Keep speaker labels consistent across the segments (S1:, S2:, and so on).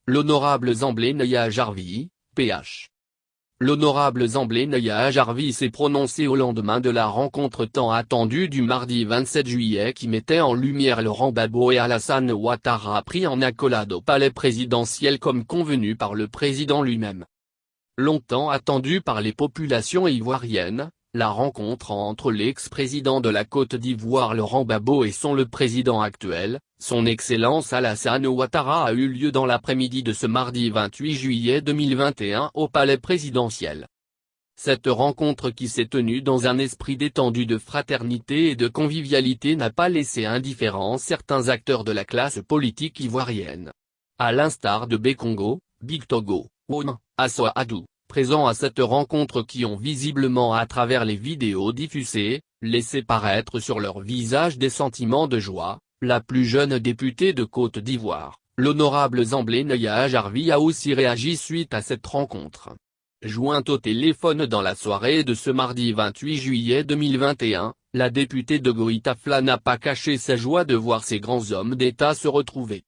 S1: L'honorable Zemblé Naya Jarvi, PH. L'honorable Zemblé Naya Jarvi s'est prononcé au lendemain de la rencontre tant attendue du mardi 27 juillet qui mettait en lumière Laurent Gbagbo et Alassane Ouattara pris en accolade au palais présidentiel comme convenu par le président lui-même. Longtemps attendue par les populations ivoiriennes, la rencontre entre l'ex-président de la Côte d'Ivoire Laurent Gbagbo et le président actuel, son Excellence Alassane Ouattara a eu lieu dans l'après-midi de ce mardi 28 juillet 2021 au palais présidentiel. Cette rencontre qui s'est tenue dans un esprit détendu de fraternité et de convivialité n'a pas laissé indifférents certains acteurs de la classe politique ivoirienne. À l'instar de Bekongo, Big Togo, Won, Assoa Adou, présents à cette rencontre qui ont visiblement à travers les vidéos diffusées, laissé paraître sur leur visage des sentiments de joie, la plus jeune députée de Côte d'Ivoire, l'honorable Zemblé Naya Jarvi a aussi réagi suite à cette rencontre. Jointe au téléphone dans la soirée de ce mardi 28 juillet 2021, la députée de Goïtafla n'a pas caché sa joie de voir ces grands hommes d'État se retrouver.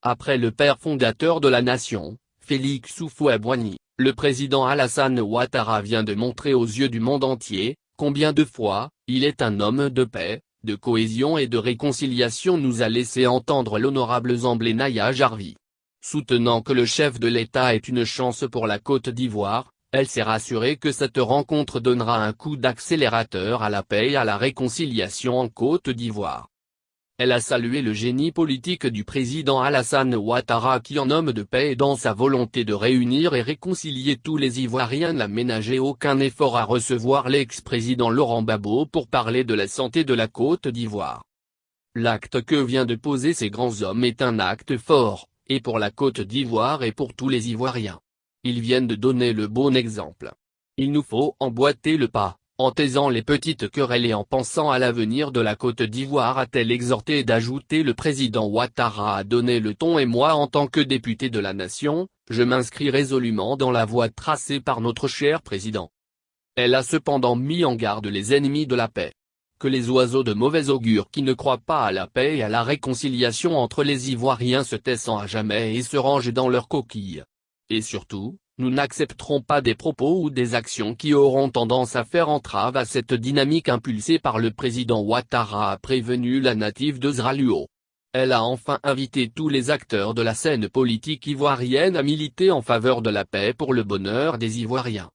S1: Après le père fondateur de la nation, Félix Houphouët-Boigny, le président Alassane Ouattara vient de montrer aux yeux du monde entier, combien de fois, il est un homme de paix, de cohésion et de réconciliation, nous a laissé entendre l'honorable Zemblé Naya Jarvi. Soutenant que le chef de l'État est une chance pour la Côte d'Ivoire, elle s'est rassurée que cette rencontre donnera un coup d'accélérateur à la paix et à la réconciliation en Côte d'Ivoire. Elle a salué le génie politique du président Alassane Ouattara qui en homme de paix et dans sa volonté de réunir et réconcilier tous les Ivoiriens n'a ménagé aucun effort à recevoir l'ex-président Laurent Gbagbo pour parler de la santé de la Côte d'Ivoire. L'acte que vient de poser ces grands hommes est un acte fort, et pour la Côte d'Ivoire et pour tous les Ivoiriens. Ils viennent de donner le bon exemple. Il nous faut emboîter le pas, en taisant les petites querelles et en pensant à l'avenir de la Côte d'Ivoire, a-t-elle exhorté, d'ajouter le président Ouattara a donné le ton et moi en tant que député de la nation, je m'inscris résolument dans la voie tracée par notre cher président. Elle a cependant mis en garde les ennemis de la paix. Que les oiseaux de mauvais augure qui ne croient pas à la paix et à la réconciliation entre les Ivoiriens se taisent à jamais et se rangent dans leurs coquilles. Et surtout, nous n'accepterons pas des propos ou des actions qui auront tendance à faire entrave à cette dynamique impulsée par le président Ouattara, a prévenu la native de Zraluo. Elle a enfin invité tous les acteurs de la scène politique ivoirienne à militer en faveur de la paix pour le bonheur des Ivoiriens.